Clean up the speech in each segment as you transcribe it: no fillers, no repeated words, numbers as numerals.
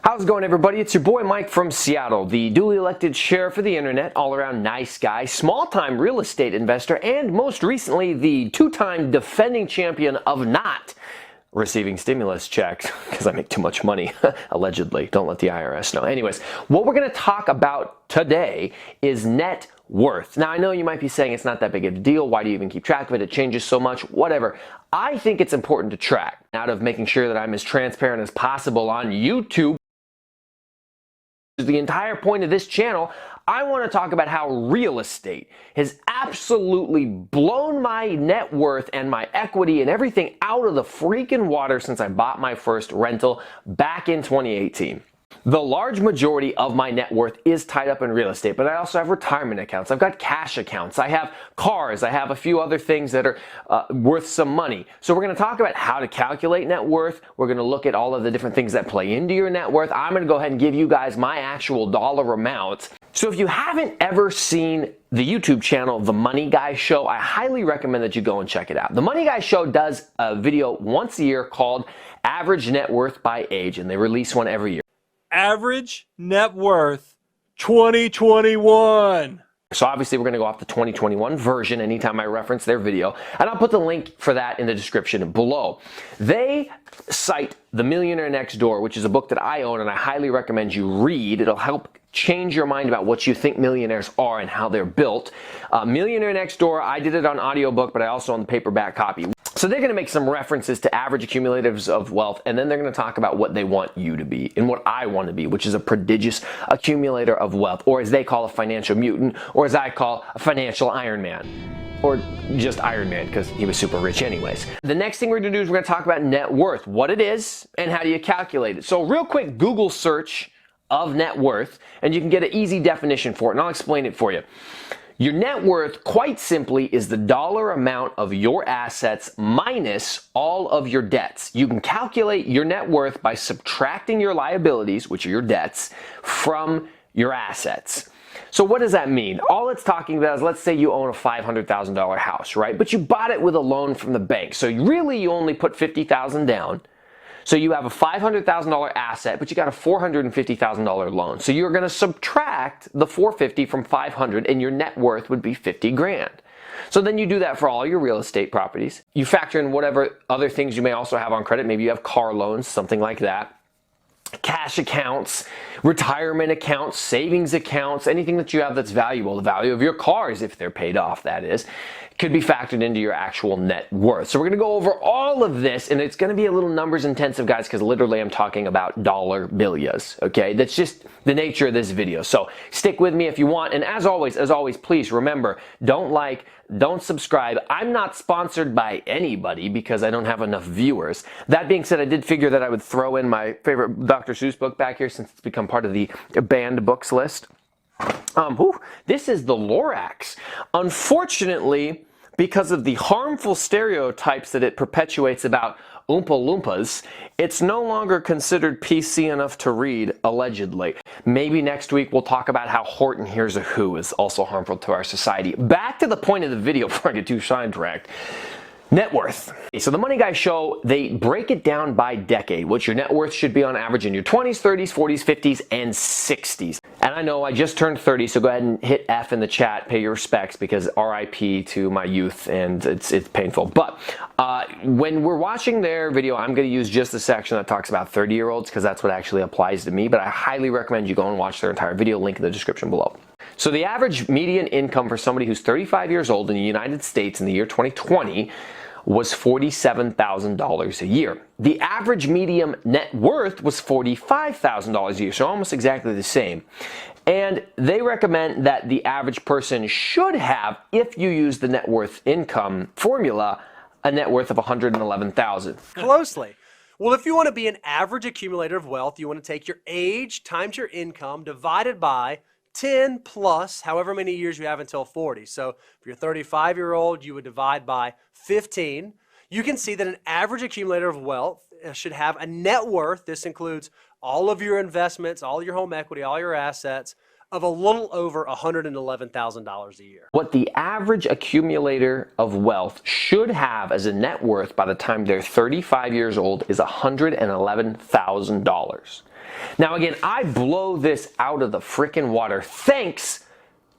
How's it going, everybody? It's your boy Mike from Seattle, the duly elected sheriff of the internet, all-around nice guy, small-time real estate investor, and most recently the two-time defending champion of not receiving stimulus checks because I make too much money, allegedly. Don't let the IRS know. Anyways, what we're going to talk about today is net worth. Now, I know you might be saying it's not that big of a deal. Why do you even keep track of it? It changes so much. Whatever. I think it's important to track. Out of making sure that I'm as transparent as possible on YouTube, the entire point of this channel, I want to talk about how real estate has absolutely blown my net worth and my equity and everything out of the freaking water since I bought my first rental back in 2018. The large majority of my net worth is tied up in real estate, but I also have retirement accounts. I've got cash accounts. I have cars. I have a few other things that are worth some money. So we're going to talk about how to calculate net worth. We're going to look at all of the different things that play into your net worth. I'm going to go ahead and give you guys my actual dollar amount. So if you haven't ever seen the YouTube channel, The Money Guy Show, I highly recommend that you go and check it out. The Money Guy Show does a video once a year called Average Net Worth by Age, and they release one every year. Average net worth 2021. So obviously we're going to go off the 2021 version anytime I reference their video, and I'll put the link for that in the description below. They cite The Millionaire Next Door, which is a book that I own and I highly recommend you read. It'll help change your mind about what you think millionaires are and how they're built. Millionaire Next Door, I did it on audiobook, but I also own the paperback copy. So they're going to make some references to average accumulators of wealth, and then they're going to talk about what they want you to be and what I want to be, which is a prodigious accumulator of wealth, or as they call a financial mutant, or as I call a financial Iron Man. Or just Iron Man, because he was super rich anyways. The next thing we're going to do is we're going to talk about net worth, what it is, and how do you calculate it. So real quick Google search of net worth, and you can get an easy definition for it, and I'll explain it for you. Your net worth, quite simply, is the dollar amount of your assets minus all of your debts. You can calculate your net worth by subtracting your liabilities, which are your debts, from your assets. So what does that mean? All it's talking about is, let's say you own a $500,000 house, right? But you bought it with a loan from the bank. So really you only put $50,000 down. So you have a $500,000 asset, but you got a $450,000 loan. So you're going to subtract the $450 from $500, and your net worth would be 50 grand. So then you do that for all your real estate properties. You factor in whatever other things you may also have on credit. Maybe you have car loans, something like that. Cash accounts, retirement accounts, savings accounts, anything that you have that's valuable. The value of your cars, if they're paid off, that is, could be factored into your actual net worth. So we're going to go over all of this, and it's going to be a little numbers intensive, guys, because literally I'm talking about dollar billions, okay? That's just the nature of this video. So stick with me if you want, and as always, please remember, don't subscribe. I'm not sponsored by anybody because I don't have enough viewers. That being said, I did figure that I would throw in my favorite Dr. Seuss book back here since it's become part of the banned books list. This is the Lorax. Unfortunately, because of the harmful stereotypes that it perpetuates about Oompa Loompas, it's no longer considered PC enough to read, allegedly. Maybe next week we'll talk about how Horton Hears a Who is also harmful to our society. Back to the point of the video before I get too sidetracked. Net worth. So the Money Guy Show, they break it down by decade, what your net worth should be on average in your 20s, 30s, 40s, 50s, and 60s. And I know I just turned 30, so go ahead and hit F in the chat, pay your respects, because RIP to my youth, and it's painful. But when we're watching their video, I'm going to use just the section that talks about 30-year-olds, because that's what actually applies to me. But I highly recommend you go and watch their entire video, link in the description below. So the average median income for somebody who's 35 years old in the United States in the year 2020 was $47,000 a year. The average median net worth was $45,000 a year, so almost exactly the same. And they recommend that the average person should have, if you use the net worth income formula, a net worth of $111,000. Closely. Well, if you want to be an average accumulator of wealth, you want to take your age times your income divided by 10 plus however many years you have until 40. So if you're 35-year-old, you would divide by 15. You can see that an average accumulator of wealth should have a net worth, this includes all of your investments, all your home equity, all your assets, of a little over $111,000 a year. What the average accumulator of wealth should have as a net worth by the time they're 35 years old is $111,000. Now again, I blow this out of the frickin' water thanks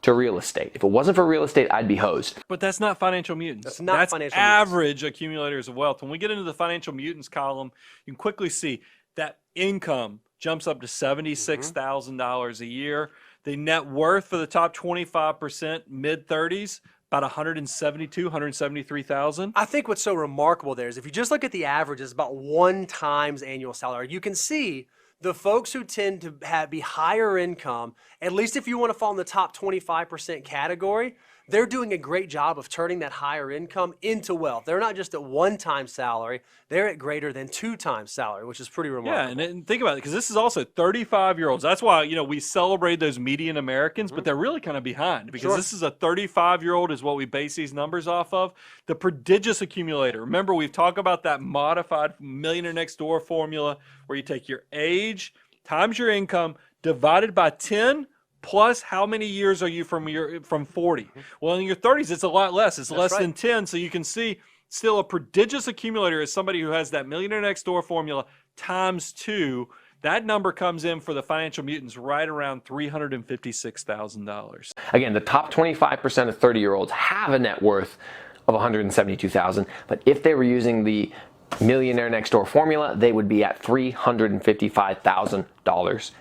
to real estate. If it wasn't for real estate, I'd be hosed. But that's not financial mutants. That's not financial mutants. Average accumulators of wealth. When we get into the financial mutants column, you can quickly see that income jumps up to $76,000 a year. The net worth for the top 25%, mid-30s, about 172, 173,000. I think what's so remarkable there is if you just look at the average, it's about 1 times annual salary. You can see the folks who tend to be higher income, at least if you want to fall in the top 25% category, they're doing a great job of turning that higher income into wealth. They're not just at 1 times salary, they're at greater than 2 times salary, which is pretty remarkable. Yeah, and think about it, because this is also 35-year-olds. That's why, we celebrate those median Americans, but they're really kind of behind, because this is a 35-year-old is what we base these numbers off of. The prodigious accumulator. Remember, we've talked about that modified millionaire next door formula where you take your age times your income divided by 10 plus how many years are you from 40? Well, in your 30s, it's a lot less. It's less than 10. So you can see still a prodigious accumulator is somebody who has that millionaire next door formula times 2. That number comes in for the financial mutants right around $356,000. Again, the top 25% of 30-year-olds have a net worth of $172,000, but if they were using the millionaire next door formula, they would be at $355,000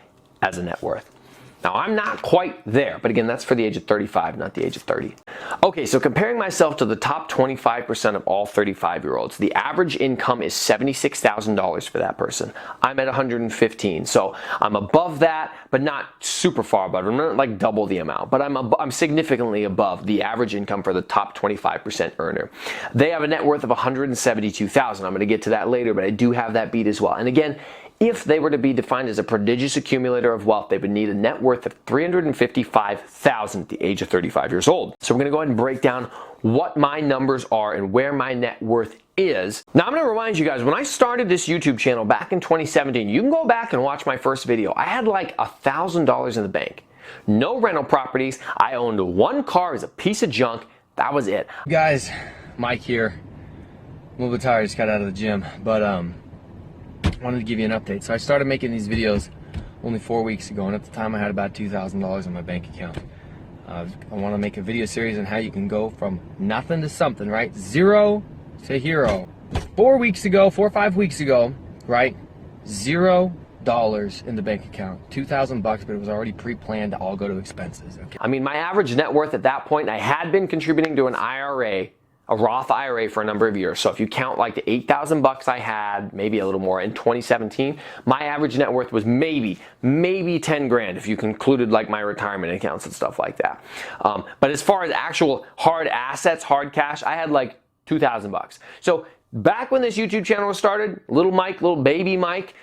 as a net worth. Now, I'm not quite there, but again, that's for the age of 35, not the age of 30. Okay, so comparing myself to the top 25% of all 35-year-olds, the average income is $76,000 for that person. I'm at $115,000, so I'm above that, but not super far above. I'm not like double the amount, but I'm significantly above the average income for the top 25% earner. They have a net worth of $172,000. I'm going to get to that later, but I do have that beat as well. And again, if they were to be defined as a prodigious accumulator of wealth, they would need a net worth of $355,000 at the age of 35 years old. So we're going to go ahead and break down what my numbers are and where my net worth is. Now I'm going to remind you guys, when I started this YouTube channel back in 2017, you can go back and watch my first video. I had like $1,000 in the bank. No rental properties. I owned 1 car. It was a piece of junk. That was it. Guys, Mike here. A little bit tired, just got out of the gym, but wanted to give you an update. So I started making these videos only 4 weeks ago, and at the time I had about $2,000 in my bank account. I want to make a video series on how you can go from nothing to something, right? 0 to hero. 4 or 5 weeks ago, right? $0 in the bank account. 2,000 bucks, but it was already pre-planned to all go to expenses. Okay. I mean, my average net worth at that point, I had been contributing to an IRA, a Roth IRA, for a number of years. So if you count like the 8,000 bucks I had, maybe a little more in 2017, my average net worth was maybe 10 grand if you concluded like my retirement accounts and stuff like that. But as far as actual hard assets, hard cash, I had like 2,000 bucks. So back when this YouTube channel was started, little Mike, little baby Mike,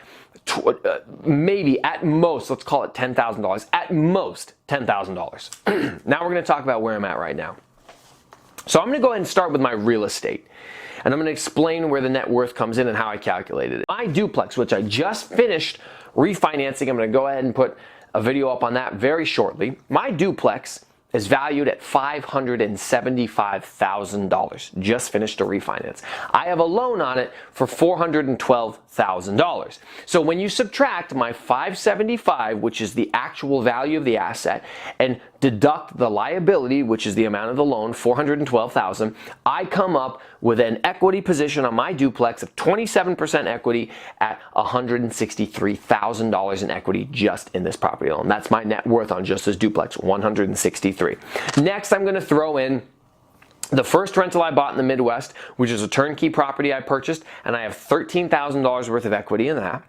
maybe at most, let's call it $10,000, at most $10,000. Now we're going to talk about where I'm at right now. So I'm going to go ahead and start with my real estate, and I'm going to explain where the net worth comes in and how I calculated it. My duplex, which I just finished refinancing, I'm going to go ahead and put a video up on that very shortly. My duplex is valued at $575,000. Just finished a refinance. I have a loan on it for $412,000. So when you subtract my $575,000, which is the actual value of the asset, and deduct the liability, which is the amount of the loan, $412,000, I come up with an equity position on my duplex of 27% equity at $163,000 in equity just in this property alone. That's my net worth on just this duplex, $163,000. Next, I'm going to throw in the first rental I bought in the Midwest, which is a turnkey property I purchased, and I have $13,000 worth of equity in that.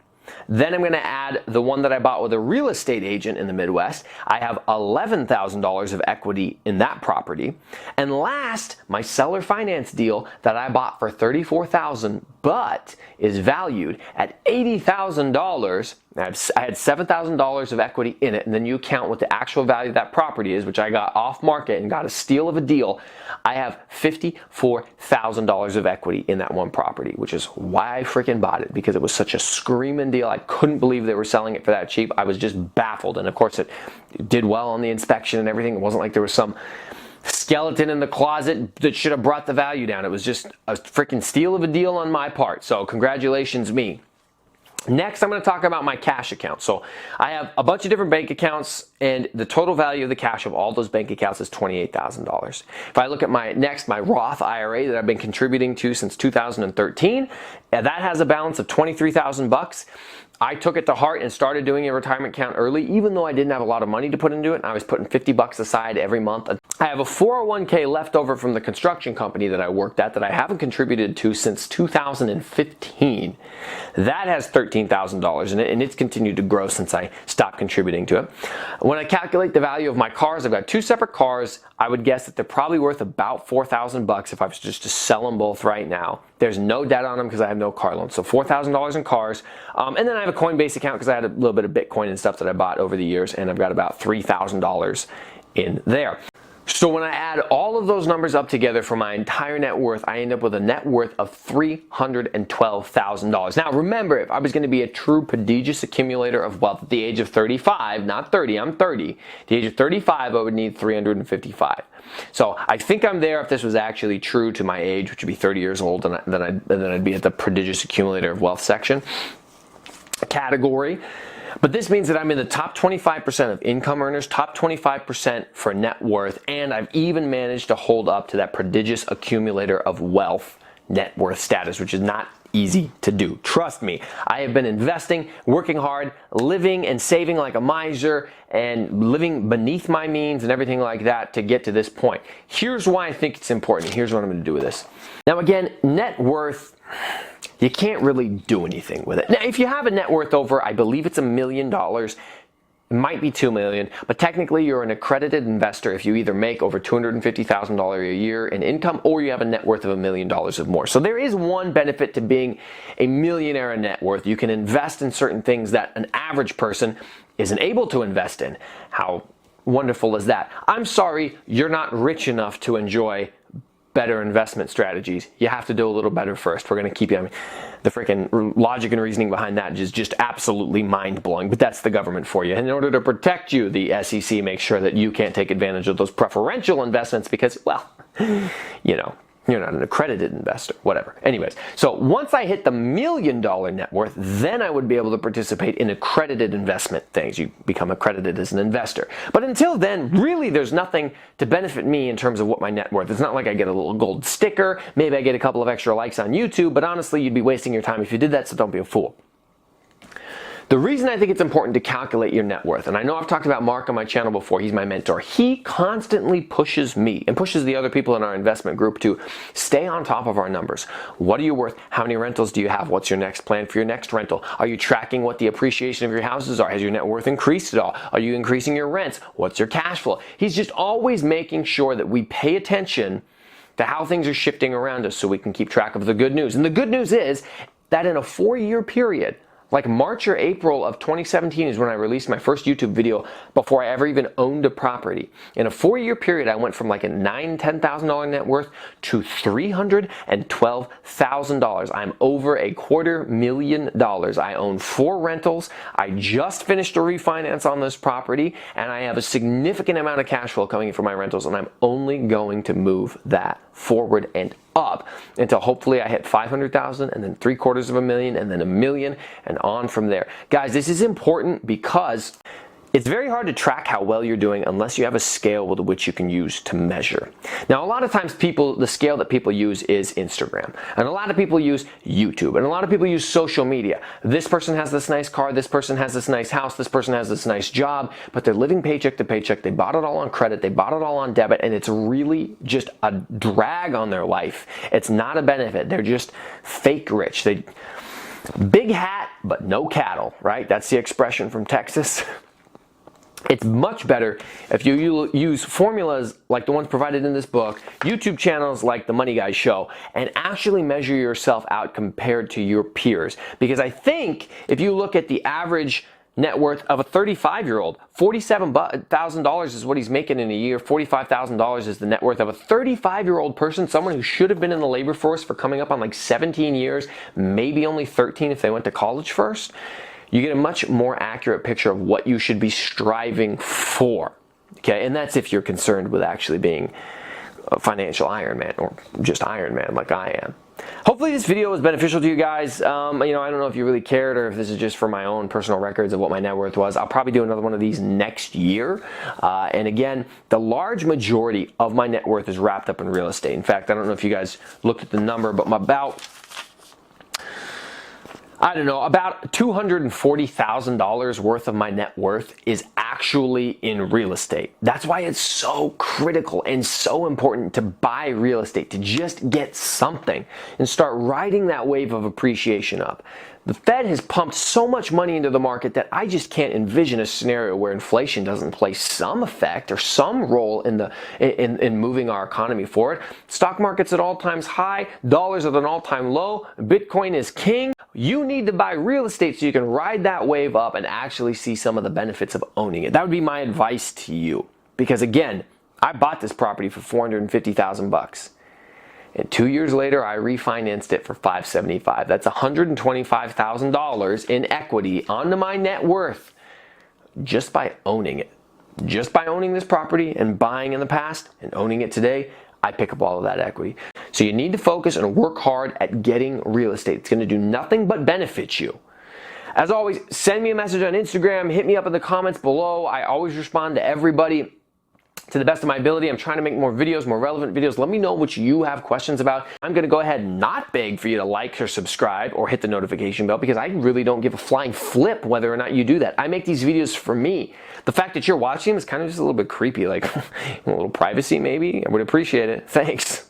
Then I'm going to add the one that I bought with a real estate agent in the Midwest. I have $11,000 of equity in that property. And last, my seller finance deal that I bought for $34,000 but is valued at $80,000. I had $7,000 of equity in it, and then you count what the actual value of that property is, which I got off market and got a steal of a deal. I have $54,000 of equity in that one property, which is why I freaking bought it, because it was such a screaming deal. I couldn't believe they were selling it for that cheap. I was just baffled, and of course it did well on the inspection and everything. It wasn't like there was some skeleton in the closet that should have brought the value down. It was just a freaking steal of a deal on my part. So congratulations me. Next, I'm going to talk about my cash account. So I have a bunch of different bank accounts, and the total value of the cash of all those bank accounts is $28,000. If I look at my Roth IRA that I've been contributing to since 2013, that has a balance of $23,000. I took it to heart and started doing a retirement account early, even though I didn't have a lot of money to put into it. I was putting $50 aside every month. I have a 401k left over from the construction company that I worked at that I haven't contributed to since 2015. That has $13,000 in it, and it's continued to grow since I stopped contributing to it. When I calculate the value of my cars, I've got two separate cars. I would guess that they're probably worth about $4,000 if I was just to sell them both right now. There's no debt on them because I have no car loan. So $4,000 in cars. And then I have a Coinbase account because I had a little bit of Bitcoin and stuff that I bought over the years, and I've got about $3,000 in there. So when I add all of those numbers up together for my entire net worth, I end up with a net worth of $312,000. Now remember, if I was going to be a true prodigious accumulator of wealth at the age of 35, not 30, I'm 30. At the age of 35, I would need 355. So I think I'm there if this was actually true to my age, which would be 30 years old, and then I'd be at the prodigious accumulator of wealth section category. But this means that I'm in the top 25% of income earners, top 25% for net worth, and I've even managed to hold up to that prodigious accumulator of wealth net worth status, which is not easy to do. Trust me, I have been investing, working hard, living and saving like a miser, and living beneath my means and everything like that to get to this point. Here's why I think it's important. Here's what I'm going to do with this. Now again, net worth, you can't really do anything with it. Now, if you have a net worth over, I believe it's $1 million, it might be $2 million, but technically you're an accredited investor if you either make over $250,000 a year in income or you have a net worth of $1 million or more. So there is one benefit to being a millionaire in net worth. You can invest in certain things that an average person isn't able to invest in. How wonderful is that? I'm sorry, you're not rich enough to enjoy better investment strategies. You have to do a little better first. We're going to keep you, I mean, the freaking logic and reasoning behind that is just absolutely mind-blowing, but that's the government for you. And in order to protect you, the SEC makes sure that you can't take advantage of those preferential investments because, well, you know, you're not an accredited investor, whatever. Anyways, so once I hit the $1 million net worth, then I would be able to participate in accredited investment things. You become accredited as an investor. But until then, really there's nothing to benefit me in terms of what my net worth. It's not like I get a little gold sticker, maybe I get a couple of extra likes on YouTube, but honestly, you'd be wasting your time if you did that, so don't be a fool. The reason I think it's important to calculate your net worth, and I know I've talked about Mark on my channel before, he's my mentor. He constantly pushes me and pushes the other people in our investment group to stay on top of our numbers. What are you worth? How many rentals do you have? What's your next plan for your next rental? Are you tracking what the appreciation of your houses are? Has your net worth increased at all? Are you increasing your rents? What's your cash flow? He's just always making sure that we pay attention to how things are shifting around us so we can keep track of the good news. And the good news is that in a 4-year period, like March or April of 2017 is when I released my first YouTube video before I ever even owned a property. In a 4-year period, I went from like a $9,000, $10,000 net worth to $312,000. I'm over $250,000. I own 4 rentals. I just finished a refinance on this property, and I have a significant amount of cash flow coming in from my rentals, and I'm only going to move that forward and up until hopefully I hit 500,000 and then $750,000 and then $1 million and on from there. Guys, this is important because it's very hard to track how well you're doing unless you have a scale with which you can use to measure. Now, a lot of times the scale that people use is Instagram, and a lot of people use YouTube, and a lot of people use social media. This person has this nice car, this person has this nice house, this person has this nice job, but they're living paycheck to paycheck. They bought it all on credit, they bought it all on debit, and it's really just a drag on their life. It's not a benefit. They're just fake rich. Big hat, but no cattle, right? That's the expression from Texas. It's much better if you use formulas like the ones provided in this book, YouTube channels like the Money Guy Show, and actually measure yourself out compared to your peers. Because I think if you look at the average net worth of a 35-year-old, $47,000 is what he's making in a year. $45,000 is the net worth of a 35-year-old person, someone who should have been in the labor force for coming up on like 17 years, maybe only 13 if they went to college first. You get a much more accurate picture of what you should be striving for, okay? And that's if you're concerned with actually being a financial Iron Man, or just Iron Man like I am. Hopefully this video was beneficial to you guys. You know, I don't know if you really cared or if this is just for my own personal records of what my net worth was. I'll probably do another one of these next year. And again, the large majority of my net worth is wrapped up in real estate. In fact, I don't know if you guys looked at the number, but about $240,000 worth of my net worth is actually in real estate. That's why it's so critical and so important to buy real estate, to just get something and start riding that wave of appreciation up. The Fed has pumped so much money into the market that I just can't envision a scenario where inflation doesn't play some effect or some role in moving our economy forward. Stock market's at all-time high, dollars at an all-time low, Bitcoin is king. You need to buy real estate so you can ride that wave up and actually see some of the benefits of owning it. That would be my advice to you. Because again, I bought this property for $450,000. And 2 years later, I refinanced it for $575,000. That's $125,000 in equity onto my net worth just by owning it. Just by owning this property and buying in the past and owning it today, I pick up all of that equity. So you need to focus and work hard at getting real estate. It's going to do nothing but benefit you. As always, send me a message on Instagram. Hit me up in the comments below. I always respond to everybody to the best of my ability. I'm trying to make more videos, more relevant videos. Let me know what you have questions about. I'm going to go ahead and not beg for you to like or subscribe or hit the notification bell because I really don't give a flying flip whether or not you do that. I make these videos for me. The fact that you're watching them is kind of just a little bit creepy, like a little privacy maybe. I would appreciate it. Thanks.